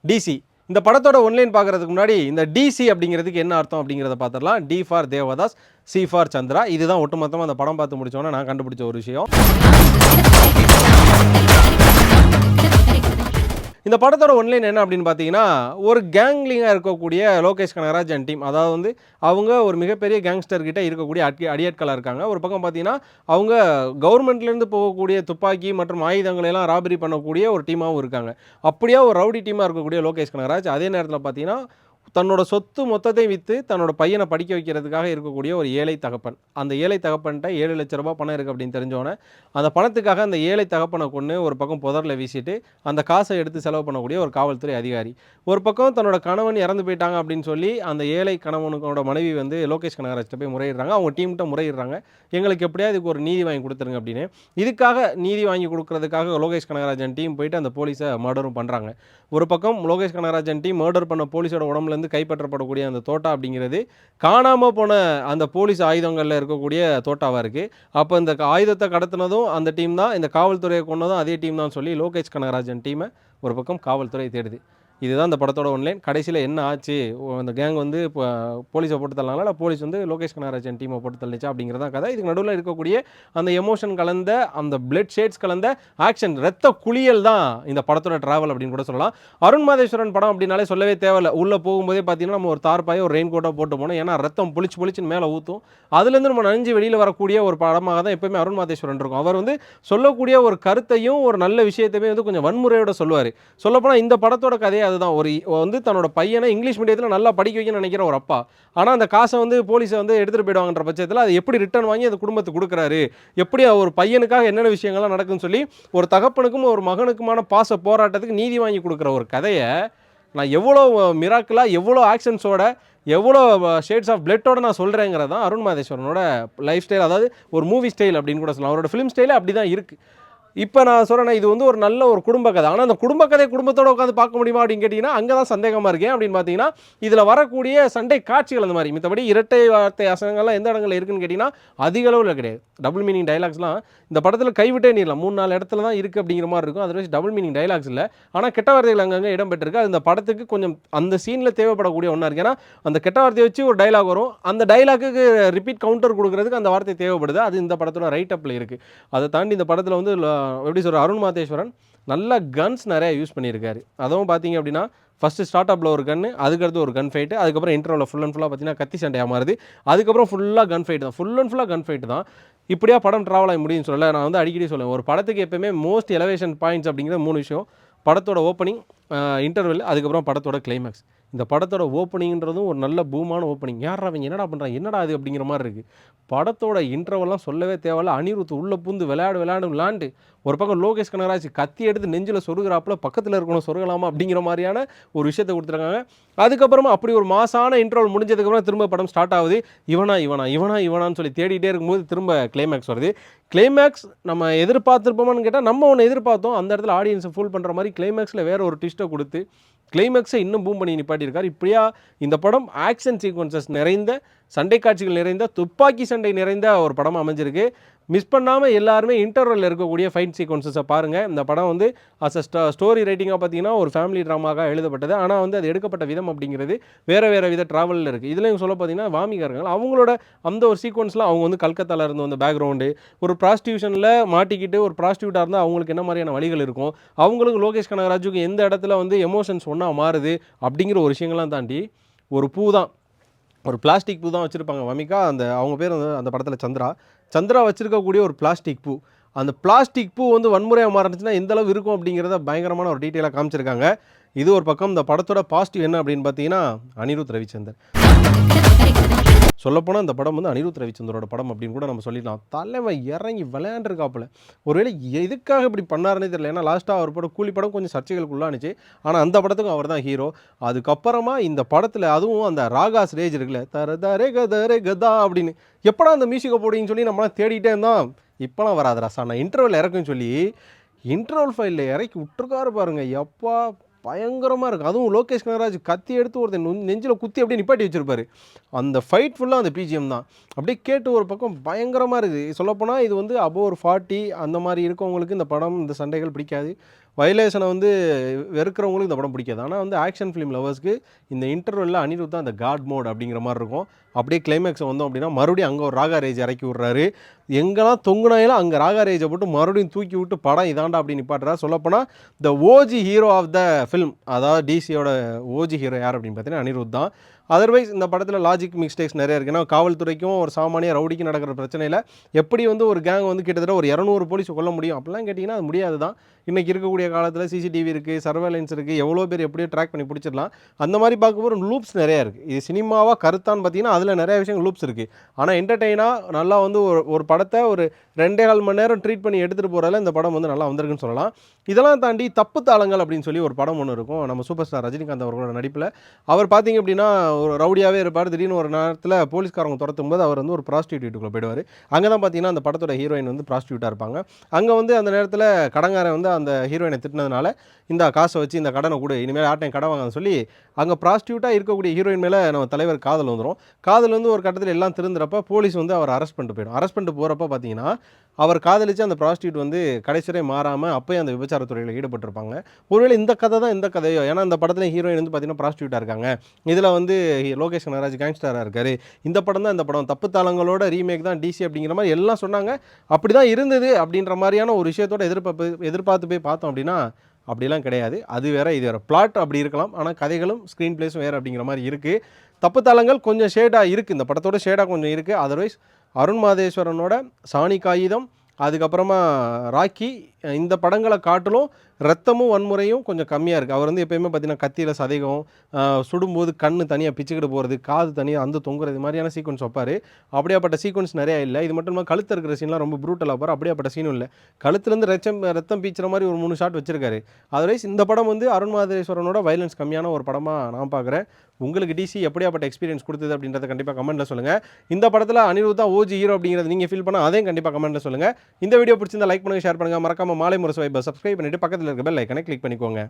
DC. இந்த படத்தோட one line பார்க்குறதுக்கு முன்னாடி இந்த டிசி அப்படிங்கிறதுக்கு என்ன அர்த்தம் அப்படிங்கிறத பார்த்துடலாம். D for Devdas, C for Chandra. இதுதான் ஒட்டுமொத்தமாக அந்த படம் பார்த்து முடிச்சோன்னே நான் கண்டுபிடிச்ச ஒரு விஷயம். இந்த படத்தோட ஒன்லைன் என்ன அப்படின்னு பார்த்தீங்கன்னா, ஒரு கேங்லிங்காக இருக்கக்கூடிய லோகேஷ் கனகராஜ் அண்ட் டீம். அதாவது வந்து அவங்க ஒரு மிகப்பெரிய கேங்ஸ்டர் கிட்ட இருக்கக்கூடிய அடியாட்களாக இருக்காங்க. ஒரு பக்கம் பார்த்தீங்கன்னா, அவங்க கவர்மெண்ட்லேருந்து போகக்கூடிய துப்பாக்கி மற்றும் ஆயுதங்களை எல்லாம் ராபரி பண்ணக்கூடிய ஒரு டீமாகவும் இருக்காங்க. அப்படியே ஒரு ரவுடி டீமாக இருக்கக்கூடிய லோகேஷ் கனகராஜ் அதே நேரத்தில் பார்த்தீங்கன்னா, தன்னோட சொத்து மொத்தத்தையும் விற்று தன்னோட பையனை படிக்க வைக்கிறதுக்காக இருக்கக்கூடிய ஒரு ஏழை தகப்பன். அந்த ஏழை தகப்பன்கிட்ட 7 லட்ச ரூபாய் பணம் இருக்குது அப்படின்னு தெரிஞ்சோன்னே, அந்த பணத்துக்காக அந்த ஏழை தகப்பனை கொன்று ஒரு பக்கம் புதரில் வீசிட்டு அந்த காசை எடுத்து செலவு பண்ணக்கூடிய ஒரு காவல்துறை அதிகாரி. ஒரு பக்கம் தன்னோட கணவன் இறந்து போயிட்டாங்க அப்படின்னு சொல்லி அந்த ஏழை கணவனுக்கோட மனைவி வந்து லோகேஷ் கனகராஜ்கிட்ட போய் முறையிடுறாங்க. அவங்க டீம்கிட்ட முறையிடுறாங்க, எங்களுக்கு எப்படியாவது இதுக்கு ஒரு நீதி வாங்கி கொடுத்துருங்க அப்படின்னு. இதுக்காக நீதி வாங்கி கொடுக்கறதுக்காக லோகேஷ் கனகராஜன் டீம் போயிட்டு அந்த போலீஸை மர்டரும் பண்ணுறாங்க. ஒரு பக்கம் லோகேஷ் கனகராஜன் டீம் மர்டர் பண்ண போலீஸோட உடம்புலேருந்து கைப்பற்றப்படக்கூடிய அந்த தோட்டா அப்படிங்கிறது காணாமல் போன அந்த போலீஸ் ஆயுதங்களில் இருக்கக்கூடிய தோட்டாவாக இருக்குது. அப்போ இந்த ஆயுதத்தை கடத்தினதும் அந்த டீம் தான், இந்த காவல்துறையை கொண்டதும் அதே டீம் தான் சொல்லி லோகேஷ் கனகராஜன் டீமை ஒரு பக்கம் காவல்துறை தேடுது. இதுதான் இந்த படத்தோட ஒன்லைன். கடைசியில் என்ன ஆச்சு, அந்த கேங் வந்து இப்போ போலீஸை போட்டு தள்ளாங்களா, இல்லை போலீஸ் வந்து லோகேஷ் கனகராஜன் டீமை போட்டு தள்ளிச்சா அப்படிங்கிறதான் கதை. இதுக்கு நடுவில் இருக்கக்கூடிய அந்த எமோஷன் கலந்த, அந்த பிளட் ஷேட்ஸ் கலந்த ஆக்ஷன், ரத்த குளியல் தான் இந்த படத்தோட ட்ராவல் அப்படின்னு கூட சொல்லலாம். அருண் மாதேஸ்வரன் படம் அப்படின்னாலே சொல்லவே தேவையில்லை. உள்ளே போகும்போதே பார்த்தீங்கன்னா நம்ம ஒரு தார்பாயை ஒரு ரெயின் கோட்டாக போட்டு போனோம். ஏன்னா ரத்தம் பொலிச்சுன்னு மேலே ஊற்றும். அதுலேருந்து நம்ம நனைஞ்சு வெளியில் வரக்கூடிய ஒரு படமாக தான் எப்போயுமே அருண் மாதேஸ்வரன் இருக்கும். அவர் வந்து சொல்லக்கூடிய ஒரு கருத்தையும் ஒரு நல்ல விஷயத்தையுமே வந்து கொஞ்சம் வன்முறையோட சொல்லுவார். சொல்லப்போனால் இந்த படத்தோட கதையை அதுதான். ஒரு வந்து தன்னோட பையனை இங்கிலீஷ் மீடியத்தில் நல்லா படிக்க வைக்கணும்னு நினைக்கிற ஒரு அப்பா, ஆனால் அந்த காசை வந்து போலீஸை வந்து எடுத்துகிட்டு போயிடுவாங்கன்ற பட்சத்தில் அது எப்படி ரிட்டர்ன் வாங்கி அந்த குடும்பத்துக்கு கொடுக்குறாரு, எப்படி ஒரு பையனுக்காக என்னென்ன விஷயங்கள்லாம் நடக்குன்னு சொல்லி ஒரு தகப்பனுக்கும் ஒரு மகனுக்குமான பாச போராட்டத்துக்கு நீதி வாங்கி கொடுக்குற ஒரு கதையை நான் எவ்வளோ மிராக்கிளாக, எவ்வளோ ஆக்ஷன்ஸோட, எவ்வளோ ஷேட்ஸ் ஆஃப் பிளட்டோட நான் சொல்கிறேங்கிறது தான் அருண் மாதேஸ்வரனோட லைஃப் ஸ்டைல். அதாவது ஒரு மூவி ஸ்டைல் அப்படின்னு கூட சொல்லலாம். அவரோட ஃபிலிம் ஸ்டைலே அப்படி தான் இருக்குது. இப்போ நான் சொல்கிறேன், இது வந்து ஒரு நல்ல ஒரு குடும்ப கதை. ஆனால் அந்த குடும்ப கதையை குடும்பத்தோடு உட்காந்து பார்க்க முடியுமா அப்படின்னு கேட்டிங்கன்னா அங்கே தான் சந்தேகமாக இருக்கேன். அப்படின்னு பார்த்தீங்கன்னா இதில் வரக்கூடிய சண்டை காட்சிகள் அந்த மாதிரி, மற்றபடி இரட்டை வார்த்தை அசங்கள்லாம் எந்த இடங்களில் இருக்குன்னு கேட்டிங்கன்னா அதிக அளவில் கிடையாது. டபுள் மீனிங் டைலாக்ஸ்லாம் இந்த படத்தில் கைவிட்டே நீரலாம். 3-4 இடத்துல தான் இருக்குது அப்படிங்கிற மாதிரி இருக்கும். அதர்வைஸ் டபுள் மீனிங் டைலாக்ஸ் இல்லை, ஆனால் கெட்ட வார்த்தைகள் அங்கங்கே இடம் பெற்றிருக்கு. அது இந்த படத்துக்கு கொஞ்சம் அந்த சீனில் தேவைப்படக்கூடிய ஒன்றா இருக்குது. ஏன்னா அந்த கெட்ட வார்த்தையை வச்சு ஒரு டைலாக் வரும், அந்த டைலாக்கு ரிப்பீட் கவுண்டர் கொடுக்குறதுக்கு அந்த வார்த்தை தேவைப்படுது. அது இந்த படத்தோட ரைட் அப்பில் இருக்குது. அதை தாண்டி இந்த படத்தில் வந்து எப்படி சொல்கிற அருண் மாதேஸ்வரன் நல்ல கன்ஸ் நிறையா யூஸ் பண்ணியிருக்காரு. அதுவும் பார்த்தீங்க அப்படின்னா ஃபஸ்ட்டு ஸ்டார்ட் அப்பில் ஒரு கன்று, அதுக்கடுத்து ஒரு கன் ஃபைட்டு, அதுக்கப்புறம் இன்டர்வலில் ஃபுல் அண்ட் ஃபுல்லாக பார்த்தீங்கன்னா கத்தி சண்டையாக மாறுது, அதுக்கப்புறம் ஃபுல்லாக கன் ஃபைட்டு தான், ஃபுல் அண்ட் ஃபுல்லாக கன் ஃபைட்டு தான். இப்படியா படம் ட்ராவல் ஆகி முடியும்னு சொல்லலை. நான் வந்து அடிக்கடி சொல்லுவேன், ஒரு படத்துக்கு எப்போயுமே மோஸ்ட் எலவேஷன் பாயிண்ட்ஸ் அப்படிங்கிற 3 விஷயம்: படத்தோட ஓப்பனிங், இன்டர்வெல், அதுக்கப்புறம் படத்தோட கிளைமேக்ஸ். இந்த படத்தோட ஓப்பனிங்கிறதும் ஒரு நல்ல பூமான ஓப்பனிங். யாரா அவங்க என்னடா பண்ணுறாங்க, என்னடா அது அப்படிங்கிற மாதிரி இருக்குது. படத்தோட இன்டர்வெல்லாம் சொல்லவே தேவையில்ல. அனிருத் உள்ளே பூந்து விளையாண்டு ஒரு பக்கம் லோகேஷ் கனகராஜ் கத்தி எடுத்து நெஞ்சில் சொருகிறாப்புல பக்கத்தில் இருக்கணும் சொருகலாமா அப்படிங்கிற மாதிரியான ஒரு விஷயத்தை கொடுத்துருக்காங்க. அதுக்கப்புறமா அப்படி ஒரு மாசான இன்டர்வல் முடிஞ்சதுக்கப்புறம் திரும்ப படம் ஸ்டார்ட் ஆகுது. இவனான்னு சொல்லி தேடிகிட்டே இருக்கும்போது திரும்ப கிளைமேக்ஸ் வருது. கிளைமேக்ஸ் நம்ம எதிர்பார்த்துருப்போமான்னு கேட்டால் நம்ம ஒன்று எதிர்பார்த்தோம். அந்த இடத்துல ஆடியன்ஸை ஃபுல் பண்ணுற மாதிரி கிளைமேக்ஸில் வேறு ஒரு ட்விஸ்ட்டை கொடுத்து கிளைமேக்ஸை இன்னும் பூம் பண்ணி நிப்பாட்டியிருக்காரு. இப்படியா இந்த படம் ஆக்ஷன் சீக்வன்சஸ் நிறைந்த, சண்டை காட்சிகள் நிறைந்த, துப்பாக்கி சண்டை நிறைந்த ஒரு படமாக அமைஞ்சிருக்கு. மிஸ் பண்ணாமல் எல்லாருமே இன்டர்வலில் இருக்கக்கூடிய ஃபைட் சீக்வன்சஸை பாருங்கள். இந்த படம் வந்து அஸ் அ ஸ்டோரி ரைட்டிங்காக பார்த்தீங்கன்னா ஒரு ஃபேமிலி ட்ராமாவாக எழுதப்பட்டது. ஆனால் வந்து அது எடுக்கப்பட்ட விதம் அப்படிங்கிறது வேறு வித ட்ராவலில் இருக்குது. இதுலேயும் சொல்ல பார்த்தீங்கன்னா வாமிகாரங்கள் அவங்களோட அந்த ஒரு சீக்வன்ஸில் அவங்க வந்து கல்கத்தாவில் இருந்து வந்த பேக்ரவுண்டு, ஒரு ப்ராஸ்டியூஷனில் மாட்டிக்கிட்டு ஒரு ப்ராஸ்டியூட்டாக இருந்தால் அவங்களுக்கு என்ன மாதிரியான வழிகள் இருக்கும், அவங்களுக்கு லோகேஷ் கனகராஜுக்கு எந்த இடத்துல வந்து எமோஷன்ஸ் ஒன்றா மாறுது அப்படிங்கிற ஒரு விஷயங்கள்லாம் தாண்டி ஒரு பூ தான், ஒரு பிளாஸ்டிக் பூ தான் வச்சுருப்பாங்க வமிகா. அந்த அவங்க பேர் வந்து அந்த படத்தில் சந்திரா வச்சுருக்கக்கூடிய ஒரு பிளாஸ்டிக் பூ. அந்த பிளாஸ்டிக் பூ வந்து வன்முறையாக மாறினுச்சுன்னா எந்த அளவு இருக்கும் அப்படிங்கிறத பயங்கரமான ஒரு டீட்டெயிலாக காமிச்சிருக்காங்க. இது ஒரு பக்கம். இந்த படத்தோட பாசிட்டிவ் என்ன அப்படின்னு பார்த்தீங்கன்னா அனிருத் ரவிச்சந்தர். சொல்லப்போனால் இந்த படம் வந்து அனிருத் ரவிச்சந்தரோட படம் அப்படின்னு கூட நம்ம சொல்லிடலாம். தலைவன் இறங்கி விளையாண்டுருக்காப்புல. ஒருவேளை எதுக்காக இப்படி பண்ணாருன்னே தெரியல. ஏன்னா லாஸ்ட்டாக அவர் படம் கூலி படம் கொஞ்சம் சர்ச்சைகளுக்குள்ளானுச்சு. ஆனால் அந்த படத்துக்கும் அவர் தான் ஹீரோ. அதுக்கப்புறமா இந்த படத்தில் அதுவும் அந்த ராகாஸ் ரேஜ் இருக்குல்ல, தரே கதா அப்படின்னு எப்படா அந்த மியூசிக்கை போடுன்னு சொல்லி நம்மளாம் தேடிட்டே இருந்தோம். இப்போலாம் வராது ராசா, நான் இன்டர்வல் இறக்குன்னு சொல்லி இன்டர்வல் ஃபைலில் இறக்கி விட்டுருக்காரு பாருங்கள். எப்பா பயங்கரமாக இருக்குது. அதுவும் லோகேஷ் கனகராஜ் கத்தி எடுத்து ஒருத்தன் நெஞ்சில் குத்தி அப்படியே நிப்பாட்டி வச்சுருப்பாரு. அந்த ஃபைட் ஃபுல்லாக அந்த பிஜிஎம் தான். அப்படியே கேட்டு ஒரு பக்கம் பயங்கரமாக இருக்குது. சொல்லப்போனால் இது வந்து அபோவ் ஒரு 40 அந்த மாதிரி இருக்கவங்களுக்கு இந்த படம், இந்த சண்டைகள் பிடிக்காது. வயலேஷனை வந்து வெறுக்கிறவங்களுக்கு இந்த படம் பிடிக்காது. ஆனால் வந்து ஆக்ஷன் ஃபிலிம் லவர்ஸ்க்கு இந்த இன்டர்வெல்ல அனிருத் தான் அந்த காட் மோட் அப்படிங்கிற மாதிரி இருக்கும். அப்படியே கிளைமேக்ஸ் வந்தோம் அப்படின்னா மறுபடியும் அங்கே ஒரு ராகா ரேஜ் இறக்கி விட்றாரு. எங்கெல்லாம் தொங்குனாயிலும் அங்கே ராகா ரேஜை போட்டு மறுபடியும் தூக்கி விட்டு படம் இதாண்டா அப்படின்னு நிப்பாட்டுறா. சொல்லப்போனால் the OG hero of the film, அதாவது டிசியோட ஓஜி ஹீரோ யார் அப்படின்னு பார்த்தீங்கன்னா அனிருத் தான். அதர்வைஸ் இந்த படத்தில் லாஜிக் மிஸ்டேக்ஸ் நிறைய இருக்குது. ஏன்னா காவல்துறைக்கும் ஒரு சாமானிய ரவுடிக்கு நடக்கிற பிரச்சனையில் எப்படி வந்து ஒரு கேங் வந்து கிட்டத்தட்ட ஒரு 200 போலீஸ் கொல்ல முடியும் அப்படிலாம் கேட்டிங்கன்னா அது முடியாது தான். இன்றைக்கி இருக்கக்கூடிய காலத்தில் சிசிடிவி இருக்குது, சர்வேலன்ஸ் இருக்குது, எவ்வளோ பேர் எப்படியோ ட்ராக் பண்ணி பிடிச்சிடலாம். அந்த மாதிரி பார்க்கும்போது லூப்ஸ் நிறையா இருக்குது. இது சினிமாவாக கருத்தான்னு பார்த்தீங்கன்னா அதில் நிறைய விஷயங்கள் லூப்ஸ் இருக்குது. ஆனால் என்டர்டெயினாக நல்லா வந்து ஒரு படத்தை ஒரு 2.25 மணி நேரம் ட்ரீட் பண்ணி எடுத்துகிட்டு போகிறதால இந்த படம் வந்து நல்லா வந்திருக்குன்னு சொல்லலாம். இதெல்லாம் தாண்டி தப்பு தாளங்கள் அப்படின்னு சொல்லி ஒரு படம் ஒன்று இருக்கும் நம்ம சூப்பர் ஸ்டார் ரஜினிகாந்த் அவர்களோட நடிப்பில். அவர் பார்த்தீங்க அப்படின்னா ஒரு ரவுடியாகவே இருப்பார். திடீர்னு ஒரு நேரத்தில் போலீஸ்காரங்க துரத்தும் போது அவர் வந்து ஒரு ப்ராஸ்டியூட்டுக்குள்ளே போயிடுவார். அங்கே தான் பார்த்தீங்கன்னா அந்த படத்தோட ஹீரோயின் வந்து ப்ராஸ்டியூட்டாக இருப்பாங்க. அங்கே வந்து அந்த நேரத்தில் கடங்காரன் வந்து அந்த ஹீரோயினை திட்டினதுனால இந்த காசை வச்சு இந்த கடனை கொடு, இனிமேல் யார்ட்டையும் கடன் வாங்கன்னு சொல்லி அங்கே ப்ராஸ்டியூட்டாக இருக்கக்கூடிய ஹீரோயின் மேலே நம்ம தலைவர் காதல் வந்துடும். காதல் வந்து ஒரு கட்டத்தில் எல்லாம் திருந்துறப்ப போலீஸ் வந்து அவர் அரெஸ்ட் பண்ணிட்டு போயிடும். அரெஸ்ட் பண்ணிட்டு போகிறப்ப பார்த்தீங்கன்னா அவர் காதலிச்சு அந்த ப்ராஸ்டியூட் வந்து கடைசி வரை மாறாமல் அப்போயே அந்த விபச்சாரத்துறையில் ஈடுபட்டிருப்பாங்க. ஒருவேளை இந்த கதை தான் இந்த கதையோ, ஏன்னா இந்த படத்தில் ஹீரோயின் வந்து பார்த்தீங்கன்னா ப்ராஸ்டியூட்டாக இருக்காங்க, இதில் வந்து லோகேஷ் கனகராஜ் கேங்ஸ்டராக இருக்கார், இந்த படம் தான் இந்த படம் தப்பு தாளங்களோட ரீமேக் தான் டிசி அப்படிங்கிற மாதிரி எல்லாம் சொன்னாங்க. அப்படி தான் இருந்தது அப்படின்ற மாதிரியான ஒரு விஷயத்தோட எதிர்பார்த்து போய் பார்த்தோம் அப்படின்னா அப்படிலாம் கிடையாது. அது வேறு இது வேறு. பிளாட் அப்படி இருக்கலாம், ஆனால் கதைகளும் ஸ்க்ரீன் பிளேஸும் வேறு அப்படிங்கிற மாதிரி இருக்குது. தப்பு தாளங்கள் கொஞ்சம் ஷேடாக இருக்குது, இந்த படத்தோட ஷேடாக கொஞ்சம் இருக்குது. அதர்வைஸ் அருண் மாதேஸ்வரனோட சாணி காகிதம், அதுக்கப்புறமா ராக்கி, இந்த படங்களை காட்டிலும் ரத்தமும் வன்முறையும் கொஞ்சம் கம்மியாக இருக்குது. அவர் வந்து எப்போயுமே பார்த்தீங்கன்னா கத்தியில் சதைகம், சுடும்போது கண் தனியாக பிச்சுக்கிட்டு போகிறது, காது தனியாக அந்த தொங்குறது மாதிரியான சீக்வன்ஸ் வைப்பார். அப்படியாப்பட்ட சீக்வன்ஸ் நிறையா இல்லை. இது மட்டும் இல்லாமல் கழுத்து இருக்கிற சீன்லாம் ரொம்ப ப்ரூட்டலாக வைப்பார். அப்படியாப்பட்ட சீனும் இல்லை. கழுத்துலேருந்து ரத்தம் பீச்சுற மாதிரி ஒரு 3 ஷாட் வச்சிருக்காரு. அதர்வைஸ் இந்த படம் வந்து அருண் மாதேஸ்வரனோட வயலன்ஸ் கம்மியான ஒரு படமாக நான் பார்க்குறேன். உங்களுக்கு டிசி எப்படியாப்பட்ட எக்ஸ்பீரியன்ஸ் கொடுத்தது அப்படின்றத கண்டிப்பாக கமெண்ட்டில் சொல்லுங்கள். இந்த படத்தில் அனிருத் தான் ஓஜி ஹீரோ அப்படிங்கிறது நீங்கள் ஃபீல் பண்ணால் அதையும் கண்டிப்பாக கமெண்ட்டில் சொல்லுங்கள். இந்த வீடியோ பிடிச்சிருந்தா லைக் பண்ணுங்கள், ஷேர் பண்ணுங்கள். மறக்காம மாலை முரசு வைப்பை சப்ஸ்கிரைப் பண்ணிவிட்டு பக்கத்தில் இருக்க பெல் ஐக்கனை கிளிக் பண்ணிக்கோங்க.